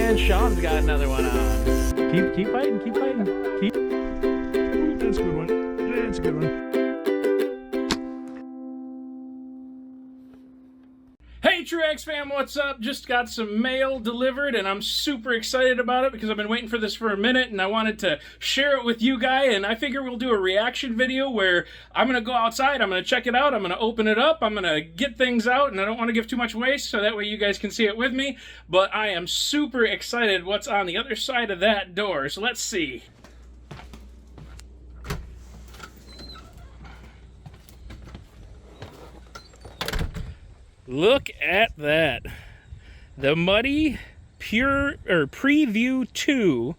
And Sean's got another one on. Keep fighting, keep fighting. Ooh, that's a good one. That's a good one. Hey Truex fam, what's up? Just got some mail delivered and I'm super excited about it because I've been waiting for this for a minute and I wanted to share it with you guys, and I figure we'll do a reaction video where I'm going to go outside, I'm going to check it out, I'm going to open it up, I'm going to get things out, and I don't want to give too much away so that way you guys can see it with me, but I am super excited what's on the other side of that door, so let's see. Look at that. The Muddy Preview 2,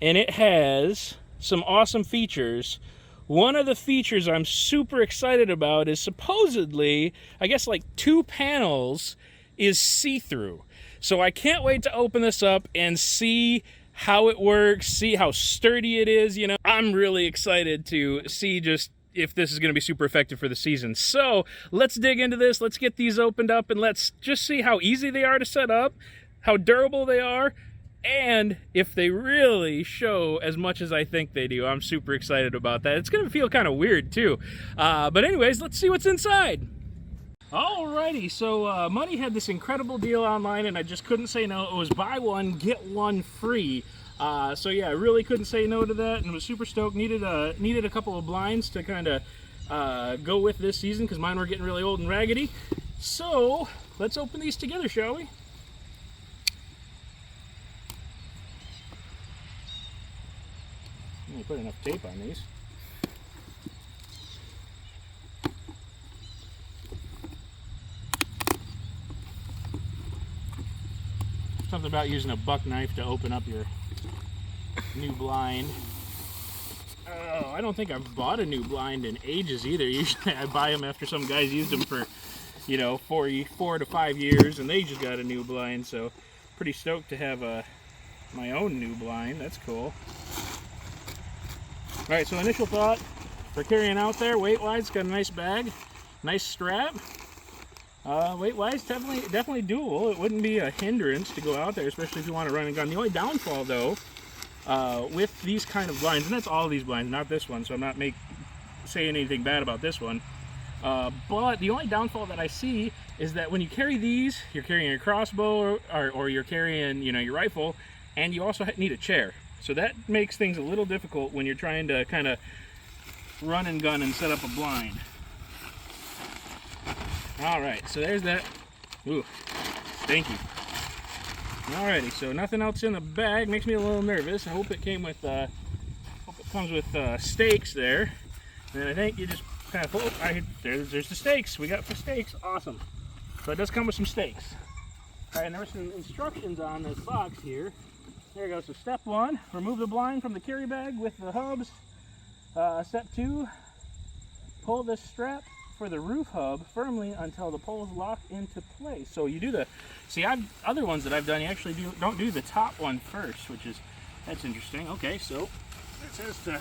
and it has some awesome features. One of the features I'm super excited about is supposedly, I guess like 2 panels is see-through. So I can't wait to open this up and see how it works, see how sturdy it is, you know. I'm really excited to see just if this is going to be super effective for the season. So let's dig into this, let's get these opened up, and let's just see how easy they are to set up, how durable they are, and if they really show as much as I think they do. I'm super excited about that. It's going to feel kind of weird too. But anyways, let's see what's inside. Alrighty, so Muddy had this incredible deal online and I just couldn't say no. It was buy one, get one free. So yeah, I really couldn't say no to that and was super stoked. Needed a couple of blinds to kind of go with this season because mine were getting really old and raggedy. So let's open these together, shall we? Let me put enough tape on these. Something about using a buck knife to open up your new blind. Oh, I don't think I've bought a new blind in ages either. Usually I buy them after some guys used them for, you know, 4 to 5 years and they just got a new blind. So pretty stoked to have my own new blind. That's cool. All right, so initial thought for carrying out there, weight-wise, it's got a nice bag, nice strap. Weight-wise, definitely doable. It wouldn't be a hindrance to go out there, especially if you want to run and gun. The only downfall, though, with these kind of blinds, and that's all these blinds, not this one, so I'm not saying anything bad about this one, but the only downfall that I see is that when you carry these, you're carrying your crossbow or you're carrying, you know, your rifle, and you also need a chair. So that makes things a little difficult when you're trying to kind of run and gun and set up a blind. Alright, so there's that. Ooh, stinky. Alrighty, so nothing else in the bag. Makes me a little nervous. I hope it came with, comes with steaks there. And I think you just kind of, oh, there's the steaks. We got the steaks. Awesome. So it does come with some steaks. Alright, and there were some instructions on this box here. There we go. So step 1, remove the blind from the carry bag with the hubs. Step 2, pull this strap for the roof hub firmly until the poles lock into place. So you do other ones that I've done, you actually don't do the top one first, that's interesting. Okay, so it says to,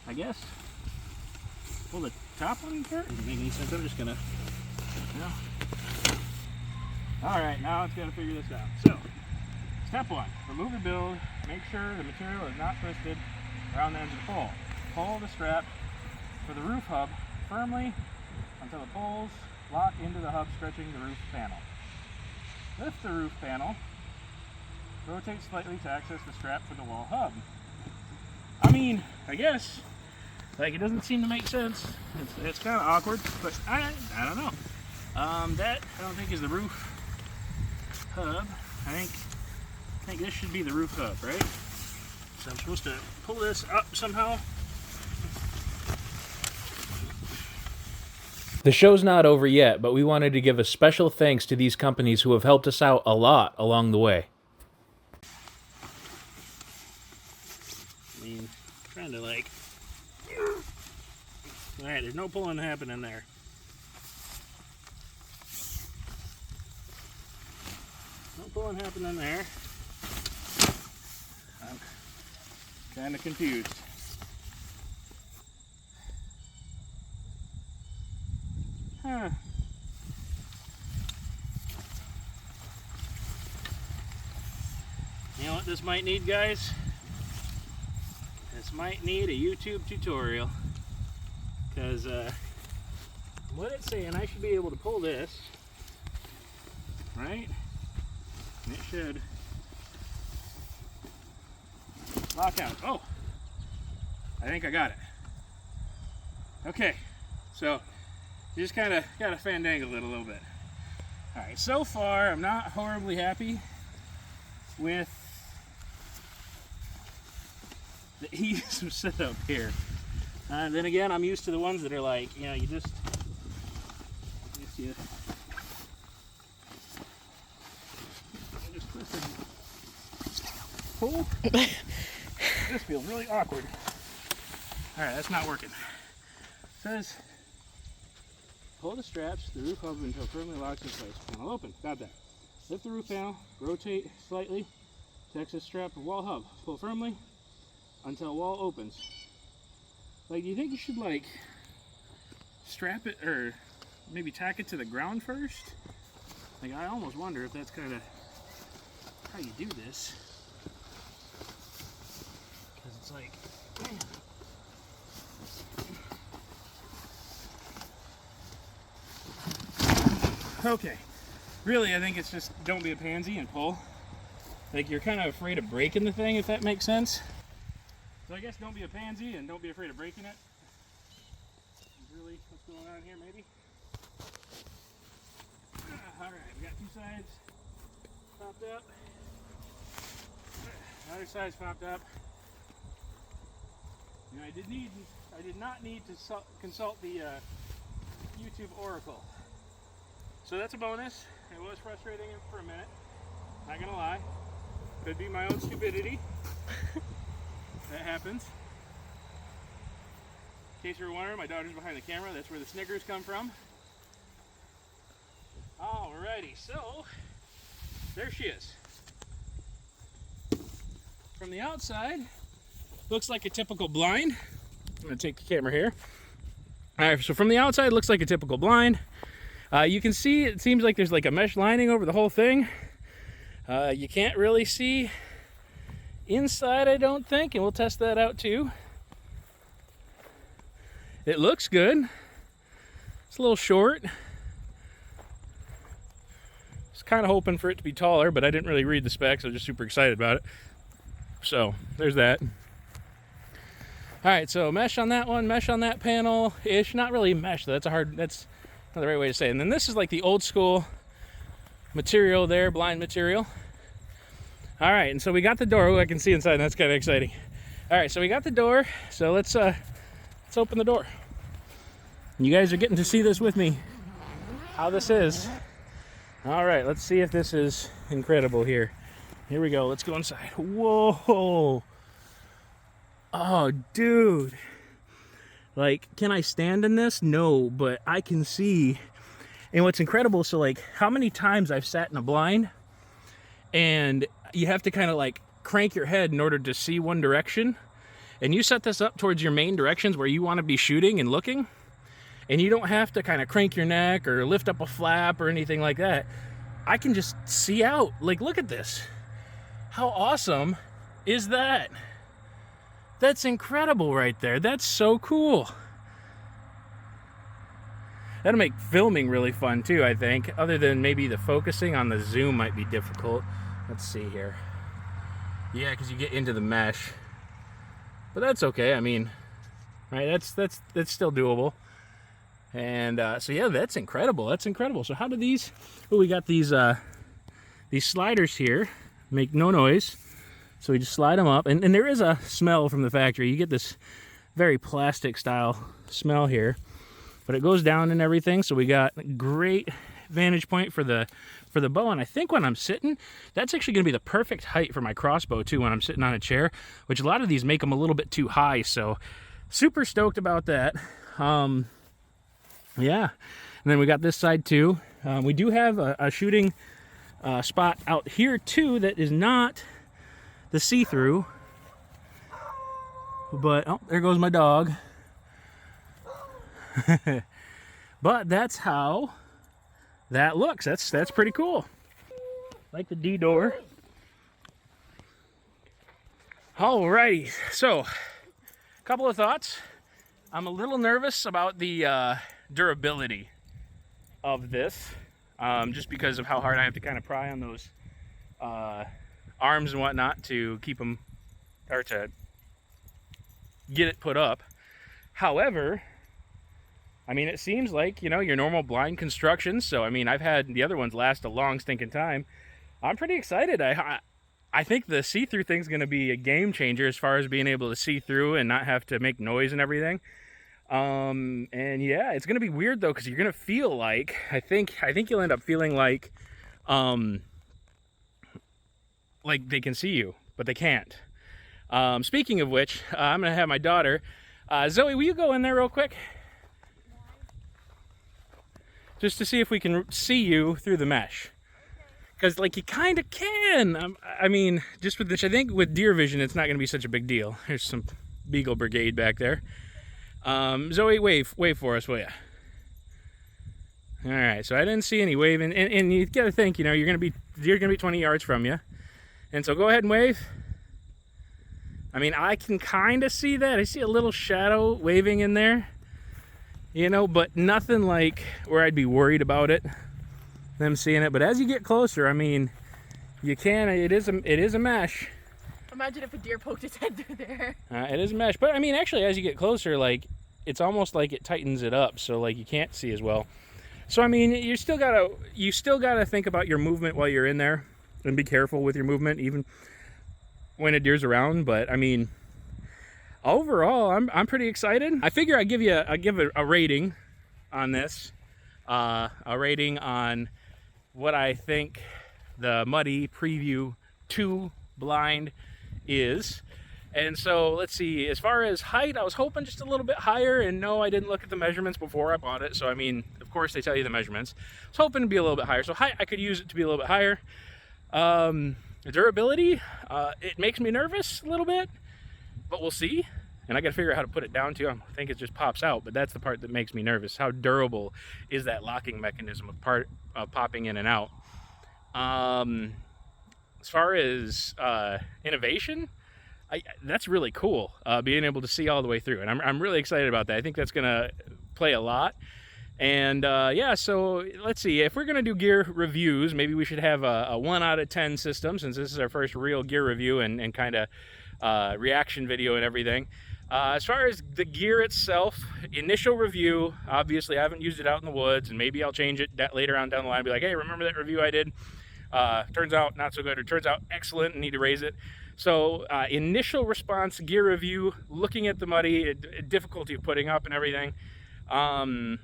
I guess, pull the top one first. Doesn't make any sense. I'm just gonna, you know. All right, now let's gotta figure this out. So, step 1, remove the build. Make sure the material is not twisted around the edge of the pole. Pull the strap for the roof hub firmly until the poles lock into the hub, stretching the roof panel. Lift the roof panel, rotate slightly to access the strap for the wall hub. I mean, I guess, like, it doesn't seem to make sense. It's kind of awkward, but I don't know. That I don't think is the roof hub. I think this should be the roof hub, right? So I'm supposed to pull this up somehow. The show's not over yet, but we wanted to give a special thanks to these companies who have helped us out a lot along the way. I mean, trying to like... Alright, there's no pulling happening there. No pulling happening there. I'm kind of confused. Huh. what this might need, guys? This might need a YouTube tutorial. Because, what it's saying, I should be able to pull this, right? And it should lock out. Oh! I think I got it. Okay, so you just kind of got to fandangle it a little bit. All right, so far I'm not horribly happy with the ease of setup here. Then again, I'm used to the ones that are like, you know, you just twist it. Pull. This feels really awkward. All right, that's not working. It says, pull the straps, the roof up until firmly locked in place. Panel open. Got that. Lift the roof panel, rotate slightly to access strap of wall hub. Pull firmly until wall opens. Like, do you think you should like strap it or maybe tack it to the ground first? Like, I almost wonder if that's kind of how you do this. Because it's like, man. Okay, really I think it's just don't be a pansy and pull. Like, you're kind of afraid of breaking the thing, if that makes sense. So I guess don't be a pansy and don't be afraid of breaking it. Is really what's going on here, maybe? Alright, we got two sides popped up. Other side's popped up. And I did not need to consult the YouTube Oracle. So that's a bonus. It was frustrating for a minute. Not gonna lie. Could be my own stupidity. That happens. In case you were wondering, my daughter's behind the camera. That's where the Snickers come from. Alrighty, so there she is. From the outside, looks like a typical blind. I'm gonna take the camera here. Alright, so from the outside, it looks like a typical blind. You can see it seems like there's like a mesh lining over the whole thing. You can't really see inside, I don't think, and we'll test that out too. It looks good. It's a little short. I was kind of hoping for it to be taller, but I didn't really read the specs. I was just super excited about it. So there's that. All right, so mesh on that one, mesh on that panel-ish. Not really mesh though. That's not the right way to say it. And then this is like the old school material there, blind material. All right, and so we got the door. I can see inside, and that's kind of exciting. All right, so we got the door. So let's open the door. You guys are getting to see this with me, how this is. All right, let's see if this is incredible here. Here we go. Let's go inside. Whoa. Oh, dude. Like, can I stand in this? No, but I can see. And what's incredible, so like how many times I've sat in a blind and you have to kind of like crank your head in order to see one direction. And you set this up towards your main directions where you want to be shooting and looking. And you don't have to kind of crank your neck or lift up a flap or anything like that. I can just see out. Like, look at this. How awesome is that? That's incredible right there. That's so cool. That'll make filming really fun too, I think. Other than maybe the focusing on the zoom might be difficult. Let's see here. Yeah, because you get into the mesh. But that's okay. I mean, right? That's still doable. And so yeah, that's incredible. That's incredible. So how do these? Oh, we got these sliders here. Make no noise. So we just slide them up, and there is a smell from the factory. You get this very plastic style smell here, but it goes down and everything. So we got a great vantage point for the bow. And I think when I'm sitting, that's actually going to be the perfect height for my crossbow too. When I'm sitting on a chair, which a lot of these make them a little bit too high. So super stoked about that. Yeah, and then we got this side too. We do have a shooting spot out here too that is not the see-through, but oh, there goes my dog. But that's how that looks. That's pretty cool. Like the D door. Alrighty, so a couple of thoughts. I'm a little nervous about the durability of this, just because of how hard I have to kind of pry on those arms and whatnot to keep them, or to get it put up. However, I mean, it seems like, you know, your normal blind construction. So, I mean, I've had the other ones last a long stinking time. I'm pretty excited. I think the see-through thing's going to be a game changer as far as being able to see through and not have to make noise and everything. And yeah, it's going to be weird though, because you're going to feel like, I think you'll end up feeling like they can see you, but they can't. Speaking of which, I'm going to have my daughter, Zoe, will you go in there real quick? Just to see if we can see you through the mesh. Because, like, you kind of can. I mean, just with this, I think with deer vision, it's not going to be such a big deal. There's some Beagle Brigade back there. Zoe, wave for us, will ya? All right, so I didn't see any waving, and you got to think, you know, deer are going to be 20 yards from you, and so go ahead and wave. I mean, I can kind of see that. I see a little shadow waving in there, you know, but nothing like where I'd be worried about it. Them seeing it, but as you get closer, I mean, you can. It is a mesh. Imagine if a deer poked its head through there. It is a mesh, but I mean, actually, as you get closer, like, it's almost like it tightens it up, so like you can't see as well. So I mean, you still gotta think about your movement while you're in there, and be careful with your movement, even when a deer's around. But I mean, overall, I'm pretty excited. I figure I give a rating on this, a rating on what I think the Muddy Preview 2 blind is. And so let's see, as far as height, I was hoping just a little bit higher, and no, I didn't look at the measurements before I bought it. So I mean, of course they tell you the measurements. I was hoping to be a little bit higher. So height, I could use it to be a little bit higher. Durability, it makes me nervous a little bit, but we'll see. And I got to figure out how to put it down too. I think it just pops out, but that's the part that makes me nervous. How durable is that locking mechanism of popping in and out? As far as innovation, that's really cool. Being able to see all the way through, and I'm really excited about that. I think that's gonna play a lot. And yeah, so let's see, if we're gonna do gear reviews, maybe we should have a 1 out of 10 system, since this is our first real gear review and kind of reaction video and everything. As far as the gear itself, initial review, obviously I haven't used it out in the woods, and maybe I'll change it later on down the line and be like, hey, remember that review I did? Turns out not so good, or turns out excellent and need to raise it. So initial response gear review, looking at the Muddy, difficulty of putting up and everything. I'm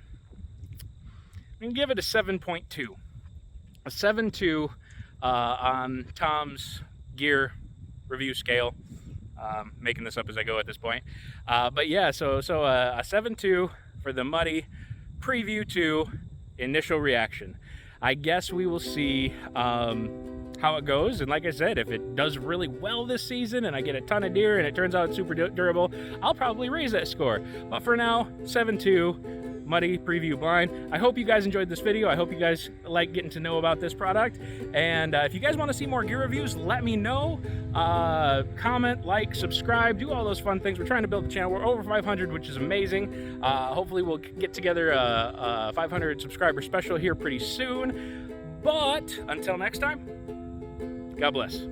gonna give it a 7.2. A 7.2 on Tom's gear review scale. Making this up as I go at this point. But yeah, so a 7.2 for the Muddy Preview 2 initial reaction. I guess we will see how it goes, and like I said, if it does really well this season and I get a ton of deer and it turns out it's super durable, I'll probably raise that score. But for now, 7.2 Muddy Preview blind. I hope you guys enjoyed this video. I hope you guys like getting to know about this product, and if you guys want to see more gear reviews, let me know. Comment, like, subscribe, do all those fun things. We're trying to build the channel. We're over 500, which is amazing. Hopefully we'll get together a 500 subscriber special here pretty soon. But until next time, God bless.